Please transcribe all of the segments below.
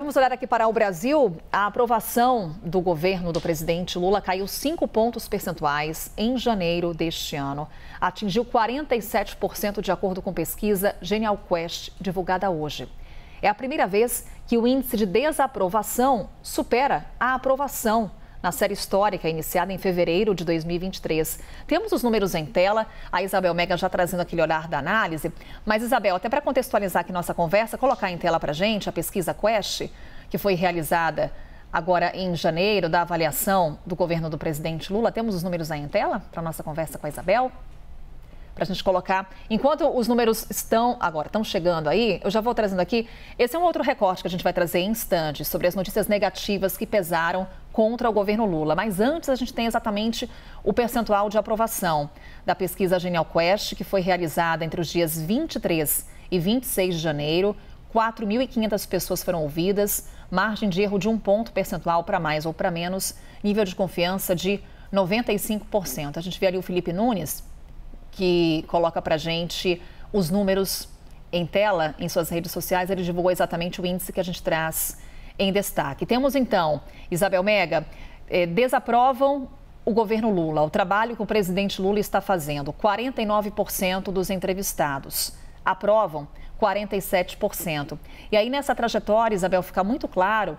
vamos olhar aqui para o Brasil. A aprovação do governo do presidente Lula caiu 5 pontos percentuais em janeiro deste ano. Atingiu 47% de acordo com pesquisa Genial Quest, divulgada hoje. É a primeira vez que o índice de desaprovação supera a aprovação na série histórica iniciada em fevereiro de 2023. Temos os números em tela, a Isabel Mega já trazendo aquele olhar da análise. Mas, Isabel, até para contextualizar aqui nossa conversa, colocar em tela para a gente a pesquisa Quest, que foi realizada agora em janeiro, da avaliação do governo do presidente Lula. Temos os números aí em tela para a nossa conversa com a Isabel? Para a gente colocar. Enquanto os números estão chegando aí, eu já vou trazendo aqui. Esse é um outro recorte que a gente vai trazer em instantes sobre as notícias negativas que pesaram contra o governo Lula. Mas antes a gente tem exatamente o percentual de aprovação da pesquisa Genial Quest, que foi realizada entre os dias 23 e 26 de janeiro. 4.500 pessoas foram ouvidas, margem de erro de 1 ponto percentual para mais ou para menos, nível de confiança de 95%. A gente vê ali o Felipe Nunes, que coloca para a gente os números em tela em suas redes sociais. Ele divulgou exatamente o índice que a gente traz em destaque. Temos então, Isabel Mega, desaprovam o governo Lula, o trabalho que o presidente Lula está fazendo. 49% dos entrevistados aprovam, 47%. E aí nessa trajetória, Isabel, fica muito claro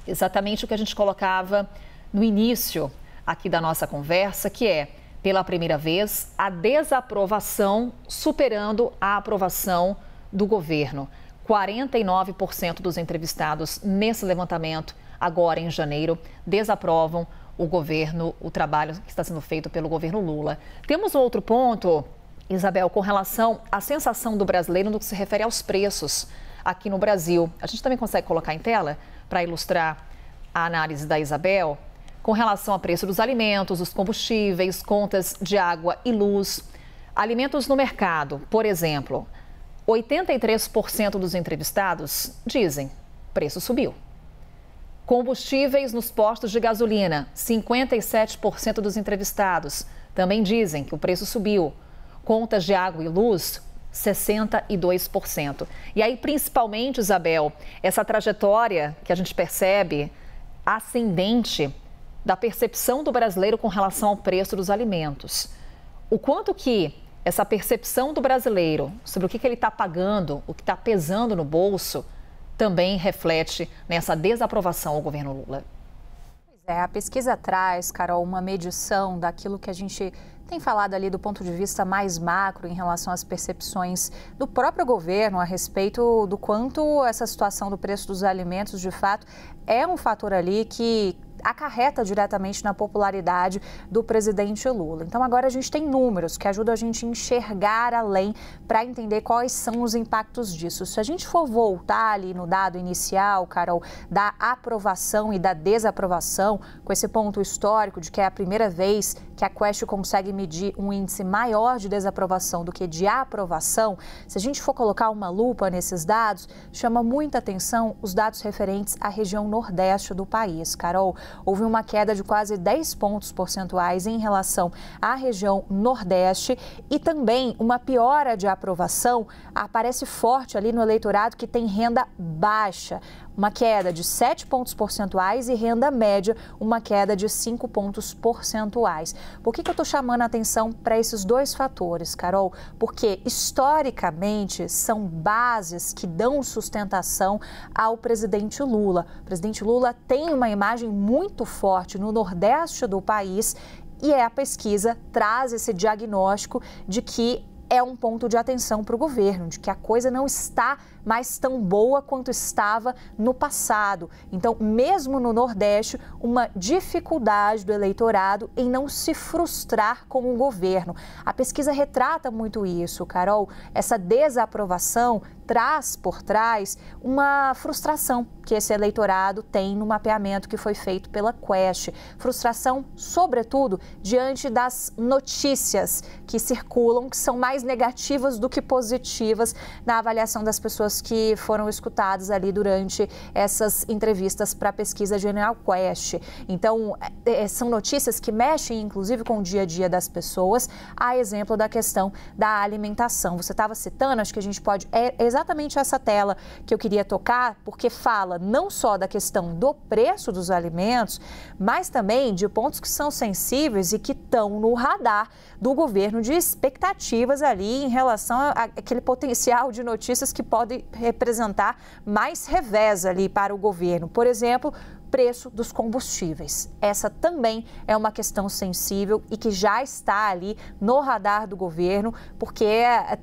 exatamente o que a gente colocava no início aqui da nossa conversa, que é, pela primeira vez, a desaprovação superando a aprovação do governo. 49% dos entrevistados nesse levantamento, agora em janeiro, desaprovam o governo, o trabalho que está sendo feito pelo governo Lula. Temos outro ponto, Isabel, com relação à sensação do brasileiro no que se refere aos preços aqui no Brasil. A gente também consegue colocar em tela para ilustrar a análise da Isabel com relação ao preço dos alimentos, dos combustíveis, contas de água e luz. Alimentos no mercado, por exemplo, 83% dos entrevistados dizem preço subiu. Combustíveis nos postos de gasolina, 57% dos entrevistados também dizem que o preço subiu. Contas de água e luz, 62%. E aí, principalmente, Isabel, essa trajetória que a gente percebe ascendente da percepção do brasileiro com relação ao preço dos alimentos. O quanto que essa percepção do brasileiro sobre o que ele está pagando, o que está pesando no bolso, também reflete nessa desaprovação ao governo Lula. A pesquisa traz, Carol, uma medição daquilo que a gente tem falado ali do ponto de vista mais macro em relação às percepções do próprio governo a respeito do quanto essa situação do preço dos alimentos, de fato, é um fator ali que acarreta diretamente na popularidade do presidente Lula. Então agora a gente tem números que ajudam a gente a enxergar além para entender quais são os impactos disso. Se a gente for voltar ali no dado inicial, Carol, da aprovação e da desaprovação, com esse ponto histórico de que é a primeira vez que a Quest consegue medir um índice maior de desaprovação do que de aprovação, se a gente for colocar uma lupa nesses dados, chama muita atenção os dados referentes à região nordeste do país, Carol. Houve uma queda de quase 10 pontos percentuais em relação à região Nordeste e também uma piora de aprovação aparece forte ali no eleitorado que tem renda baixa. Uma queda de 7 pontos percentuais e renda média, uma queda de 5 pontos percentuais. Por que eu estou chamando a atenção para esses dois fatores, Carol? Porque, historicamente, são bases que dão sustentação ao presidente Lula. O presidente Lula tem uma imagem muito forte no Nordeste do país e a pesquisa traz esse diagnóstico de que é um ponto de atenção para o governo, de que a coisa não está mais tão boa quanto estava no passado. Então, mesmo no Nordeste, uma dificuldade do eleitorado em não se frustrar com o governo. A pesquisa retrata muito isso, Carol. Essa desaprovação traz por trás uma frustração que esse eleitorado tem no mapeamento que foi feito pela Quest. Frustração, sobretudo, diante das notícias que circulam, que são mais negativas do que positivas na avaliação das pessoas pessoas que foram escutadas ali durante essas entrevistas para a pesquisa Genial Quest. Então, são notícias que mexem, inclusive, com o dia a dia das pessoas, a exemplo da questão da alimentação. Você estava citando, acho que a gente pode... É exatamente essa tela que eu queria tocar, porque fala não só da questão do preço dos alimentos, mas também de pontos que são sensíveis e que estão no radar do governo, de expectativas ali em relação àquele potencial de notícias que podem representar mais revés ali para o governo. Por exemplo, preço dos combustíveis. Essa também é uma questão sensível e que já está ali no radar do governo, porque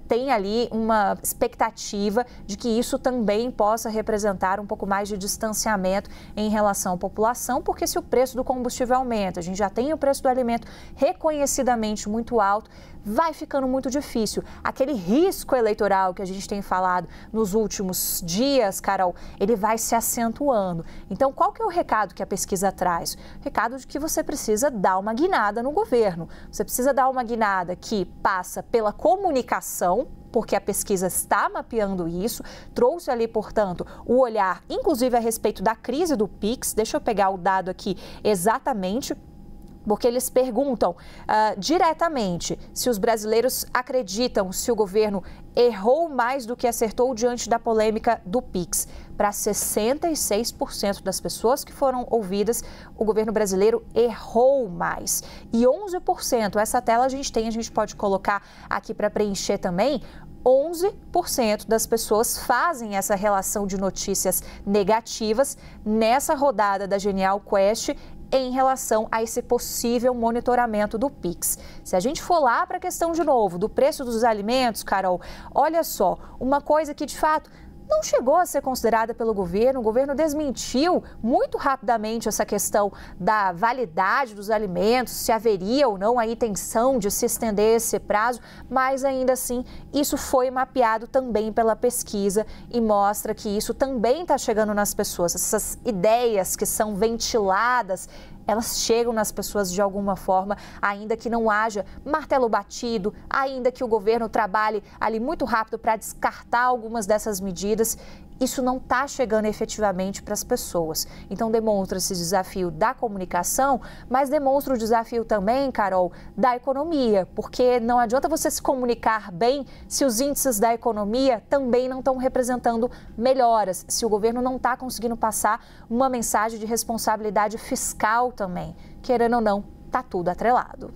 tem ali uma expectativa de que isso também possa representar um pouco mais de distanciamento em relação à população, porque se o preço do combustível aumenta, a gente já tem o preço do alimento reconhecidamente muito alto, vai ficando muito difícil. Aquele risco eleitoral que a gente tem falado nos últimos dias, Carol, ele vai se acentuando. Então, qual que é o recado que a pesquisa traz? O recado de que você precisa dar uma guinada no governo. Você precisa dar uma guinada que passa pela comunicação, porque a pesquisa está mapeando isso, trouxe ali, portanto, o olhar, inclusive a respeito da crise do Pix. Deixa eu pegar o dado aqui exatamente, porque eles perguntam diretamente se os brasileiros acreditam se o governo errou mais do que acertou diante da polêmica do Pix. Para 66% das pessoas que foram ouvidas, o governo brasileiro errou mais. E 11%, essa tela a gente pode colocar aqui para preencher também, 11% das pessoas fazem essa relação de notícias negativas nessa rodada da Genial Quest em relação a esse possível monitoramento do Pix. Se a gente for lá para a questão de novo do preço dos alimentos, Carol, olha só, uma coisa que de fato não chegou a ser considerada pelo governo. O governo desmentiu muito rapidamente essa questão da validade dos alimentos, se haveria ou não a intenção de se estender esse prazo, mas ainda assim isso foi mapeado também pela pesquisa e mostra que isso também está chegando nas pessoas. Essas ideias que são ventiladas, elas chegam nas pessoas de alguma forma, ainda que não haja martelo batido, ainda que o governo trabalhe ali muito rápido para descartar algumas dessas medidas, isso não está chegando efetivamente para as pessoas. Então demonstra esse desafio da comunicação, mas demonstra o desafio também, Carol, da economia, porque não adianta você se comunicar bem se os índices da economia também não estão representando melhoras, se o governo não está conseguindo passar uma mensagem de responsabilidade fiscal também. Querendo ou não, está tudo atrelado.